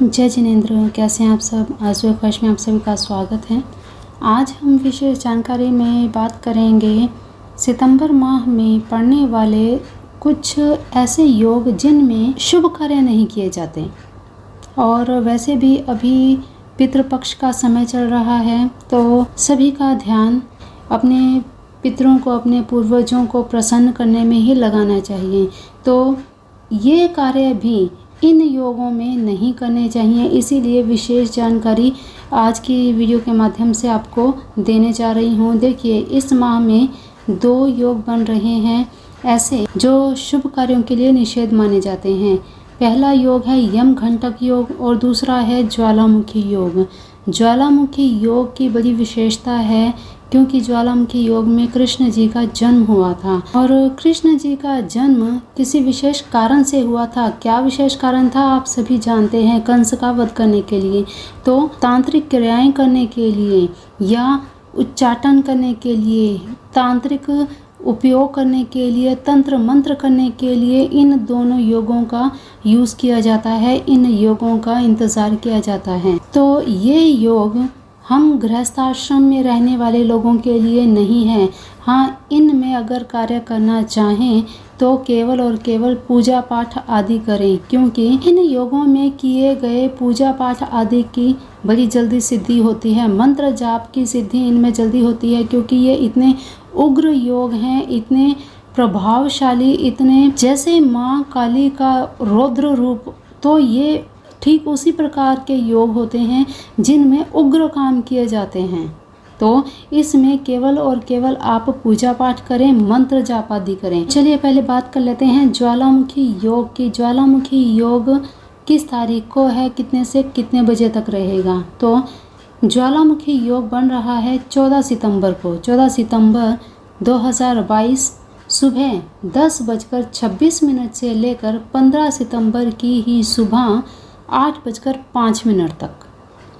जय जिनेंद्र, कैसे हैं आप सब। आज वे ख्वाहिश में आप सभी का स्वागत है। आज हम विशेष जानकारी में बात करेंगे सितंबर माह में पड़ने वाले कुछ ऐसे योग जिनमें शुभ कार्य नहीं किए जाते। और वैसे भी अभी पितृपक्ष का समय चल रहा है, तो सभी का ध्यान अपने पितरों को, अपने पूर्वजों को प्रसन्न करने में ही लगाना चाहिए। तो ये कार्य भी इन योगों में नहीं करने चाहिए, इसीलिए विशेष जानकारी आज की वीडियो के माध्यम से आपको देने जा रही हूँ। देखिए, इस माह में 2 योग बन रहे हैं ऐसे जो शुभ कार्यों के लिए निषेध माने जाते हैं। पहला योग है यम घंटक योग और दूसरा है ज्वालामुखी योग। ज्वालामुखी योग की बड़ी विशेषता है क्योंकि ज्वालामुखी योग में कृष्ण जी का जन्म हुआ था और कृष्ण जी का जन्म किसी विशेष कारण से हुआ था। क्या विशेष कारण था आप सभी जानते हैं, कंस का वध करने के लिए। तो तांत्रिक क्रियाएं करने के लिए या उच्चाटन करने के लिए, तांत्रिक उपयोग करने के लिए, तंत्र मंत्र करने के लिए इन दोनों योगों का यूज़ किया जाता है, इन योगों का इंतज़ार किया जाता है। तो ये योग हम गृहस्थाश्रम में रहने वाले लोगों के लिए नहीं है। हाँ, इनमें अगर कार्य करना चाहें तो केवल और केवल पूजा पाठ आदि करें, क्योंकि इन योगों में किए गए पूजा पाठ आदि की बड़ी जल्दी सिद्धि होती है। मंत्र जाप की सिद्धि इनमें जल्दी होती है क्योंकि ये इतने उग्र योग हैं, इतने प्रभावशाली, इतने जैसे माँ काली का रौद्र रूप। तो ये ठीक उसी प्रकार के योग होते हैं जिनमें उग्र काम किए जाते हैं। तो इसमें केवल और केवल आप पूजा पाठ करें, मंत्र जाप आदि करें। चलिए पहले बात कर लेते हैं ज्वालामुखी योग की। ज्वालामुखी योग किस तारीख को है, कितने से कितने बजे तक रहेगा। तो ज्वालामुखी योग बन रहा है 14 सितंबर को। 14 सितंबर 2022 सुबह 10:26 से लेकर 15 सितंबर की ही सुबह 8:05 तक।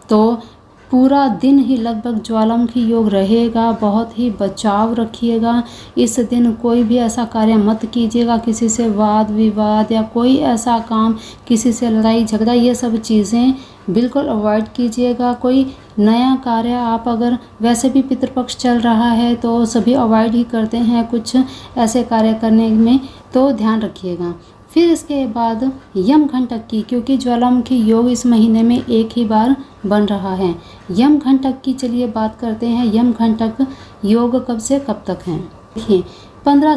तो पूरा दिन ही लगभग ज्वालामुखी योग रहेगा। बहुत ही बचाव रखिएगा। इस दिन कोई भी ऐसा कार्य मत कीजिएगा, किसी से वाद विवाद या कोई ऐसा काम, किसी से लड़ाई झगड़ा, ये सब चीज़ें बिल्कुल अवॉइड कीजिएगा। कोई नया कार्य आप अगर, वैसे भी पितृपक्ष चल रहा है तो सभी अवॉइड ही करते हैं कुछ ऐसे कार्य करने में, तो ध्यान रखिएगा। फिर इसके बाद यम घंटक की, क्योंकि ज्वालामुखी योग इस महीने में एक ही बार बन रहा है। यम घंटक की चलिए बात करते हैं। यम घंटक योग कब से कब तक है। देखिए 15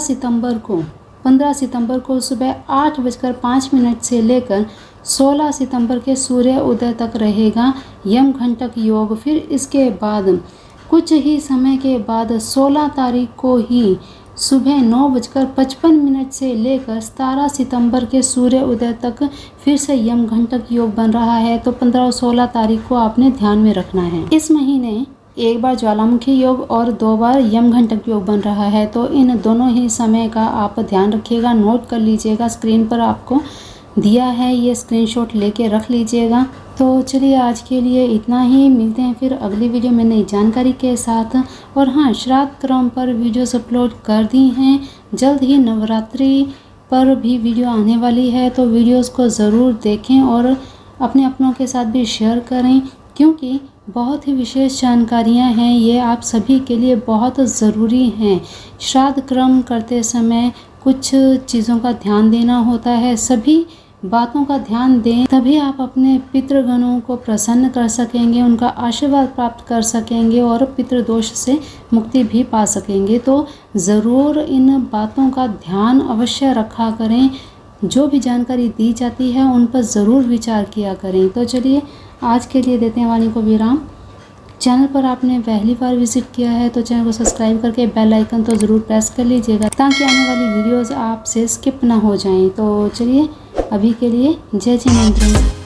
सितंबर को सुबह 8:05 से लेकर 16 सितंबर के सूर्य उदय तक रहेगा यम घंटक योग। फिर इसके बाद कुछ ही समय के बाद 16 तारीख को ही सुबह 9:55 से लेकर 17 सितंबर के सूर्य उदय तक फिर से यम घंटक योग बन रहा है। तो 15 और 16 तारीख को आपने ध्यान में रखना है। इस महीने एक बार ज्वालामुखी योग और 2 बार यम घंटक योग बन रहा है। तो इन दोनों ही समय का आप ध्यान रखिएगा, नोट कर लीजिएगा। स्क्रीन पर आपको दिया है, ये स्क्रीनशॉट लेके रख लीजिएगा। तो चलिए आज के लिए इतना ही। मिलते हैं फिर अगली वीडियो में नई जानकारी के साथ। और हाँ, श्राद्ध क्रम पर वीडियोस अपलोड कर दी हैं। जल्द ही नवरात्रि पर भी वीडियो आने वाली है, तो वीडियोस को ज़रूर देखें और अपने अपनों के साथ भी शेयर करें, क्योंकि बहुत ही विशेष जानकारियाँ हैं, ये आप सभी के लिए बहुत ज़रूरी हैं। श्राद्ध क्रम करते समय कुछ चीज़ों का ध्यान देना होता है। सभी बातों का ध्यान दें, तभी आप अपने पितृगणों को प्रसन्न कर सकेंगे, उनका आशीर्वाद प्राप्त कर सकेंगे और पितृदोष से मुक्ति भी पा सकेंगे। तो ज़रूर इन बातों का ध्यान अवश्य रखा करें। जो भी जानकारी दी जाती है उन पर ज़रूर विचार किया करें। तो चलिए आज के लिए देते हैं वाणी को विराम। चैनल पर आपने पहली बार विजिट किया है तो चैनल को सब्सक्राइब करके बेल आइकन तो ज़रूर प्रेस कर लीजिएगा, ताकि आने वाली वीडियोस आपसे स्किप ना हो जाएं। तो चलिए अभी के लिए जय जिनेंद्र।